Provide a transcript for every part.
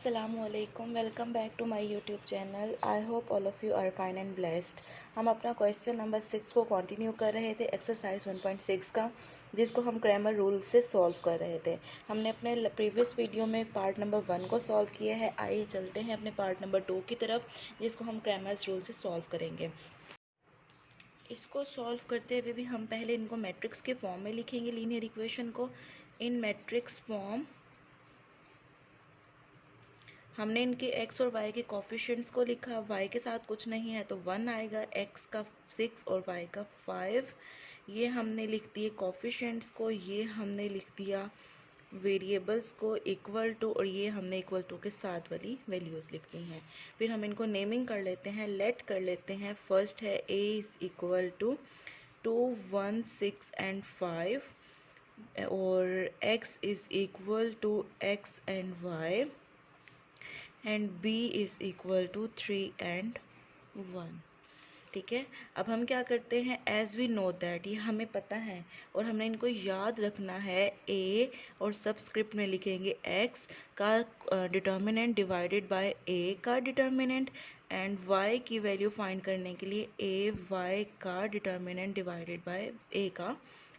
Assalamualaikum, welcome back to my YouTube channel. I hope all of you are fine and blessed. हम अपना question number 6 को continue कर रहे थे, exercise 1.6 का, जिसको हम ग्रामर रूल से सॉल्व कर रहे थे। हमने अपने प्रीवियस वीडियो में पार्ट नंबर 1 को सॉल्व किया है। आइए चलते हैं अपने पार्ट नंबर 2 की तरफ, जिसको हम ग्रामर रूल से सॉल्व करेंगे। इसको सॉल्व करते हुए भी हम पहले इनको मैट्रिक्स के फॉर्म में लिखेंगे, लीनियर इक्वेशन को इन मैट्रिक्स फॉर्म। हमने इनके x और y के कोफिशिएंट्स को लिखा। y के साथ कुछ नहीं है तो 1 आएगा, x का 6 और y का 5। ये हमने लिख दिए कोफिशिएंट्स को, ये हमने लिख दिया वेरिएबल्स को इक्वल टू, और ये हमने इक्वल टू के साथ वाली वैल्यूज़ लिख दी हैं। फिर हम इनको नेमिंग कर लेते हैं, लेट कर लेते हैं। फर्स्ट है a is equal to 2, 1, 6 and 5, और x is equal to x and y, and b is equal to 3 and 1। ठीक है, अब हम क्या करते हैं, एज वी नो दैट, ये हमें पता है और हमने इनको याद रखना है। a और सबस्क्रिप्ट में लिखेंगे x का डिटर्मिनेंट डिवाइडेड बाय a का डिटर्मिनेंट, एंड y की वैल्यू फाइंड करने के लिए a y का डिटर्मिनेंट डिवाइडेड बाय a का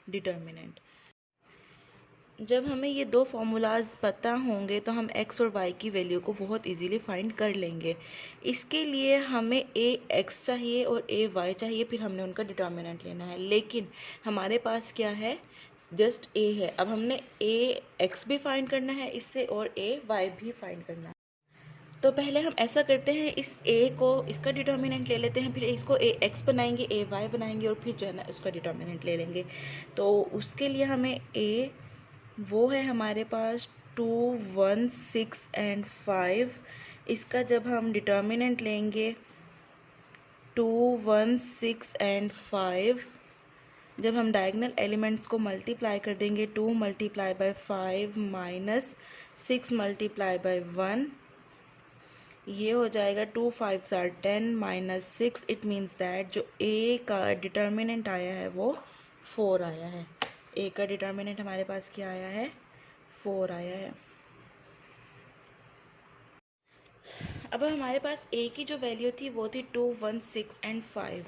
डिटर्मिनेंट। जब हमें ये दो फार्मूलाज पता होंगे तो हम x और y की वैल्यू को बहुत इजीली फाइंड कर लेंगे। इसके लिए हमें a x चाहिए और a y चाहिए, फिर हमने उनका डिटर्मिनेंट लेना है। लेकिन हमारे पास क्या है, जस्ट a है। अब हमने a x भी फाइंड करना है इससे, और a y भी फाइंड करना है। तो पहले हम ऐसा करते हैं, इस a को, इसका डिटर्मिनेंट ले लेते हैं, फिर इसको a x बनाएंगे, a y बनाएंगे, और फिर जो है ना उसका डिटर्मिनेंट ले लेंगे। तो उसके लिए हमें a वो है हमारे पास 2, 1, 6 एंड 5। इसका जब हम डिटर्मिनेंट लेंगे 2, 1, 6 एंड 5, जब हम डायगनल एलिमेंट्स को मल्टीप्लाई कर देंगे, 2 multiply by 5 minus 6 multiply by 1, ये हो जाएगा 2 5 are 10 minus 6। It means that जो a का डिटर्मिनेंट आया है वो 4 आया है। a का डिटर्मिनेंट हमारे पास क्या आया है, 4 आया है। अब हमारे पास a की जो वैल्यू थी वो थी 2, 1, 6 एंड 5।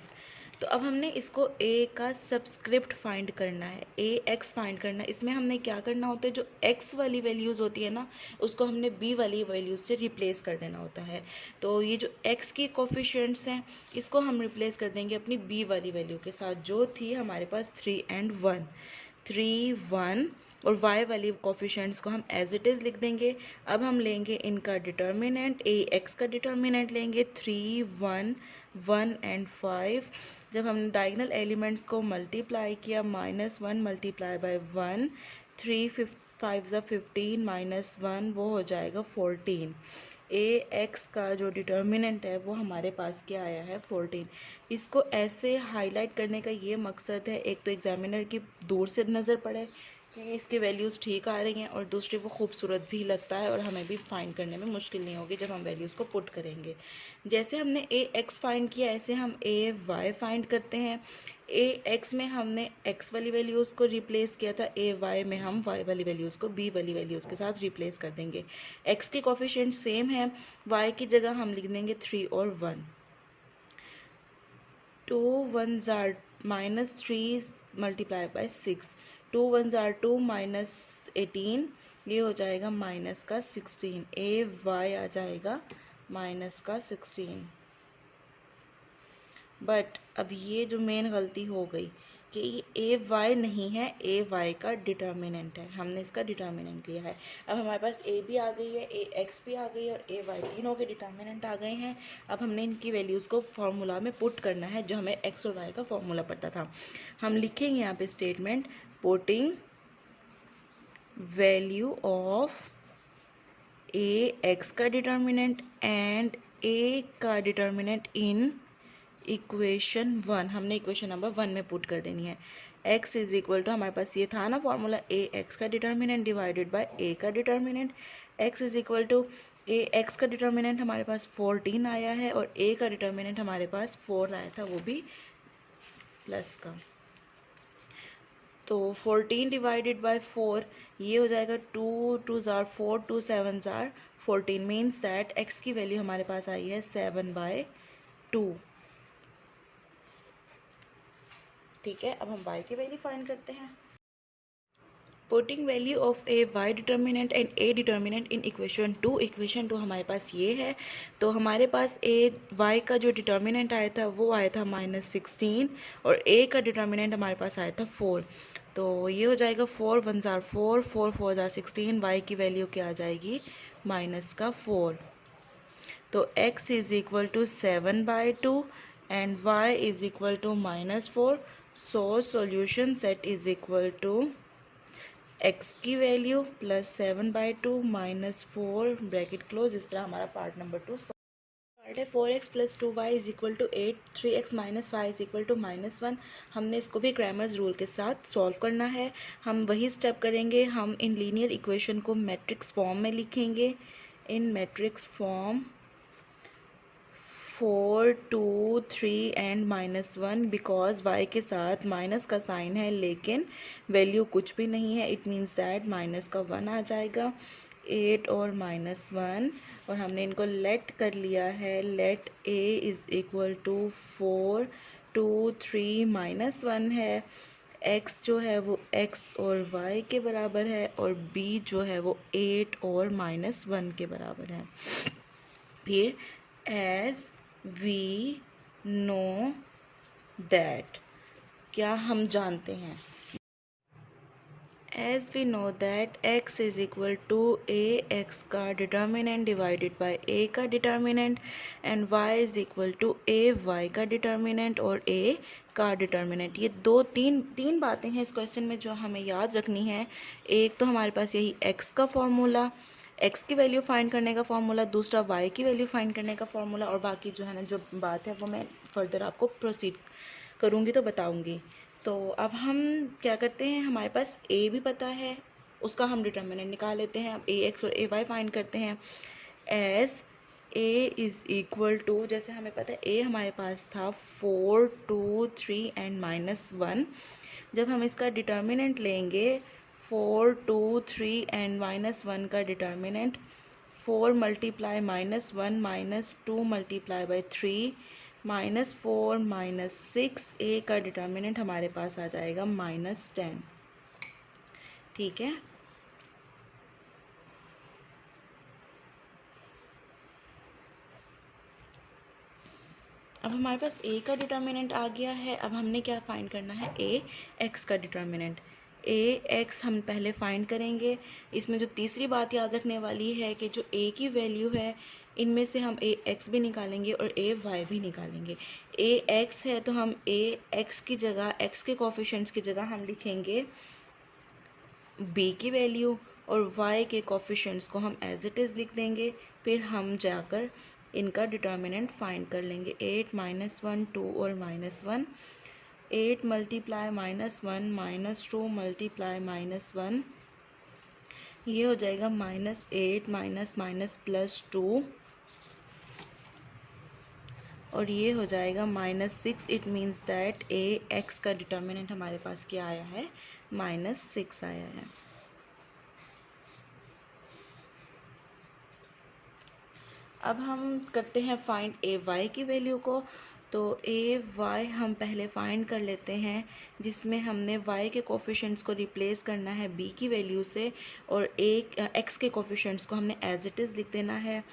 तो अब हमने इसको a का सबस्क्रिप्ट फाइंड करना है, ax फाइंड करना है। इसमें हमने क्या करना होता है, जो x वाली वैल्यूज़ होती है ना, उसको हमने b वाली वैल्यूज़ से रिप्लेस कर देना होता है। तो ये जो x की कोफिशिएंट्स हैं, इसको हम रिप्लेस कर देंगे अपनी b वाली वैल्यू के साथ, जो थी हमारे पास 3 एंड 1, 3, 1, और y वाली कोफिशिएंट्स को हम एज इट इज़ लिख देंगे। अब हम लेंगे इनका डिटर्मिनेंट, ax का डिटर्मिनेंट लेंगे 3, 1, 1 एंड 5। जब हमने डायगनल एलिमेंट्स को मल्टीप्लाई किया, -1 मल्टीप्लाई बाय 1, 3 5 15 माइनस 1, वो हो जाएगा 14। ax का जो डिटर्मिनेंट है वो हमारे पास क्या आया है, 14। इसको ऐसे हाईलाइट करने का ये मकसद है, एक तो एग्जामिनर की दूर से नज़र पड़े कि इसकी वैल्यूज़ ठीक आ रही हैं, और दूसरी वो खूबसूरत भी लगता है और हमें भी फाइंड करने में मुश्किल नहीं होगी जब हम वैल्यूज़ को पुट करेंगे। जैसे हमने ax फाइंड किया, ऐसे हम ay फाइंड करते हैं। ax में हमने x वाली वैल्यूज़ को रिप्लेस किया था, ay में हम y वाली वैल्यूज़ को b वाली वैल्यूज़ के साथ रिप्लेस कर देंगे। x की कोफिशिएंट सेम है, y की जगह हम लिख देंगे 3 और 1। 2 1s are -3 multiply by 6, 2 1s are 2 minus 18, ये हो जाएगा माइनस का 16। ay आ जाएगा माइनस का 16। बट अब ये जो मेन गलती हो गई कि ये ay नहीं है, ay का डिटर्मिनेंट है, हमने इसका डिटर्मिनेंट लिया है। अब हमारे पास a भी आ गई है, ax भी आ गई है, और ay, तीनों के डिटर्मिनेंट आ गए हैं। अब हमने इनकी वैल्यूज़ को फार्मूला में पुट करना है, जो हमें x और y का फार्मूला पता था। हम लिखेंगे यहाँ पे statement, putting value of ax का डिटर्मिनेंट एंड a का डिटर्मिनेंट इन इक्वेशन 1, हमने इक्वेशन नंबर 1 में पुट कर देनी है। x इज इक्वल टू, हमारे पास ये था ना फॉर्मूला, ax का डिटर्मिनेंट डिवाइडेड बाय a का determinant. x is equal to ax का डिटर्मिनेंट हमारे पास 14 आया है, और a का डिटर्मिनेंट हमारे पास 4 आया था, वो भी प्लस का। तो 14 डिवाइडेड बाय 4 ये हो जाएगा 2 2 ज़ार 4 2 7 ज़ार 14 मीन्स दैट x की वैल्यू हमारे पास आई है 7/2। ठीक है, अब हम y की वैल्यू फाइंड करते हैं। Putting value of A y determinant and a determinant in equation 2। Equation 2 हमारे पास ये है, तो हमारे पास y का जो डिटर्मिनेंट आया था वो आया था -16 और a का डिटर्मिनेंट हमारे पास आया था 4। तो ये हो जाएगा 4 1 ज़ार 4 4 4 ज़ार 16, y की वैल्यू क्या आ जाएगी -4। तो x is equal to 7/2 and y is equal to -4। So solution set is equal to x की वैल्यू +7/2 -4 ब्रैकेट क्लोज। इस तरह हमारा पार्ट नंबर 2 पार्ट है। 4x + 2y is equal to 8, 3x - y is equal to -1। हमने इसको भी Cramer's rule के साथ सॉल्व करना है। हम वही स्टेप करेंगे, हम इन लीनियर इक्वेशन को मैट्रिक्स फॉर्म में लिखेंगे। इन matrix form 4 2 3 and -1 because y के साथ माइनस का साइन है लेकिन वैल्यू कुछ भी नहीं है, इट मीन्स दैट माइनस का 1 आ जाएगा। 8 और -1 और हमने इनको लेट कर लिया है। Let a is equal to 4 2 3 -1 है। x जो है वो x और y के बराबर है और b जो है वो 8 और -1 के बराबर है। फिर एज वी नो दैट, क्या हम जानते हैं, as we know that x is equal to A X का डिटर्मिनेंट डिवाइडेड बाय a का determinant and y is equal to A Y का डिटर्मिनेंट और a का डिटर्मिनेंट। ये तीन बातें हैं इस क्वेश्चन में जो हमें याद रखनी है। एक तो हमारे पास यही x का फॉर्मूला, x की वैल्यू फाइंड करने का फॉर्मूला, दूसरा y की वैल्यू फाइंड करने का फॉर्मूला, और बाकी जो है ना जो बात है वो मैं फर्दर आपको प्रोसीड करूँगी तो बताऊँगी। तो अब हम क्या करते हैं, हमारे पास a भी पता है, उसका हम डिटर्मिनेंट निकाल लेते हैं। अब ax और ay फाइंड करते हैं। As a is equal to, जैसे हमें पता है a हमारे पास था 4 2 3 एंड -1। जब हम इसका डिटर्मिनेंट लेंगे 4 2 3 एंड -1 का determinant 4 multiply -1 -2 multiply by 3 -4 -6, a का डिटर्मिनेंट हमारे पास आ जाएगा -10। ठीक है, अब हमारे पास a का डिटर्मिनेंट आ गया है। अब हमने क्या फाइंड करना है, a x का डिटर्मिनेंट। a x हम पहले फाइंड करेंगे। इसमें जो तीसरी बात याद रखने वाली है कि जो a की वैल्यू है इनमें से हम a x भी निकालेंगे और a y भी निकालेंगे। a x है तो हम a x की जगह, x के कोफिशिएंट्स की जगह हम लिखेंगे b की वैल्यू और y के कोफिशिएंट्स को हम एज इट इज़ लिख देंगे। फिर हम जाकर इनका डिटर्मिनेंट फाइंड कर लेंगे। 8 -1 2 और -1, 8 मल्टीप्लाई -1 -2 मल्टीप्लाई -1, ये हो जाएगा -8 -2 और ये हो जाएगा -6। It means that a x का डिटर्मिनेंट हमारे पास क्या आया है, -6 आया है। अब हम करते हैं फाइंड ए वाई की वैल्यू को। तो ए वाई हम पहले फाइंड कर लेते हैं, जिसमें हमने वाई के कोफिशिएंट्स को रिप्लेस करना है बी की वैल्यू से और एक्स के कोफिशिएंट्स को हमने एज इट इज़ लिख देना है।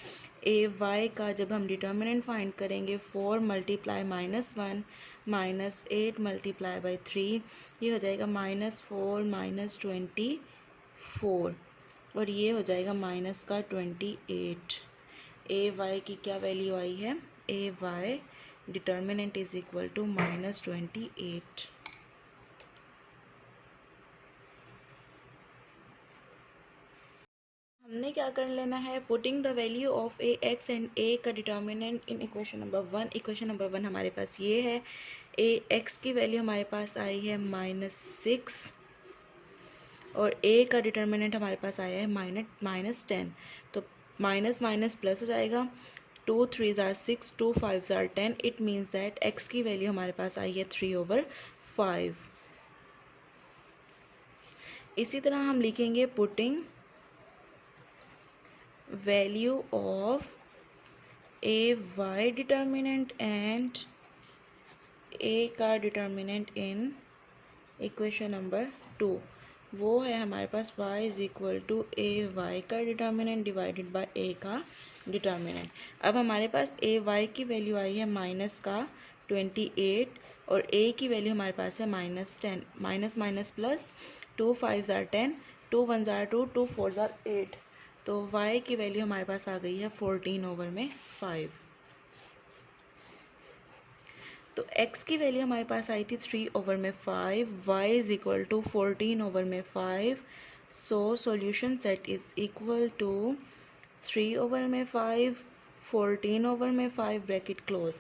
ए वाई का जब हम डिटर्मिनेंट फाइंड करेंगे 4 मल्टीप्लाई -1 -8 मल्टीप्लाई बाई 3, ये हो जाएगा -4 -24 और ये हो जाएगा -28। ए वाई की क्या वैल्यू आई है, A y determinant is equal to -28। हमने क्या कर लेना है, putting the value of A x and A का determinant in equation number 1। Equation number 1 हमारे पास ये है, ए एक्स की वैल्यू हमारे पास आई है -6 और ए का डिटर्मिनेंट हमारे पास आया है -10। तो माइनस माइनस प्लस हो जाएगा, 2 3 ज़ार 6 2 5 ज़ार 10। इट मीन्स दैट एक्स की वैल्यू हमारे पास आई है 3/5। इसी तरह हम लिखेंगे putting value of A y determinant and A का डिटर्मिनेंट इन इक्वेशन नंबर 2। वो है हमारे पास y is equal to A Y का डिटर्मिनेंट डिवाइडेड बाय ए का डिटर्मिनेंट। अब हमारे पास ए वाई की वैल्यू आई है माइनस का 28 और ए की वैल्यू हमारे पास है -10। माइनस माइनस प्लस, 2 5 ज़ार 10, 2 1 ज़ार 2, 2 4 ज़ार 8। तो y की वैल्यू हमारे पास आ गई है 14/5। तो x की वैल्यू हमारे पास आई थी 3/5, y is equal to 14/5। So solution set is equal to 3/5, 14/5 bracket close.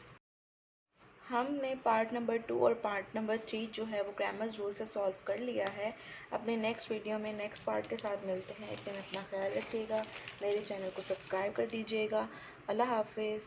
हमने पार्ट नंबर 2 और पार्ट नंबर 3 जो है वो ग्रामर्स रूल से सॉल्व कर लिया है। अपने नेक्स्ट वीडियो में नेक्स्ट पार्ट के साथ मिलते हैं। एक दिन अपना ख्याल रखिएगा, मेरे चैनल को सब्सक्राइब कर दीजिएगा। अल्लाह हाफिज़।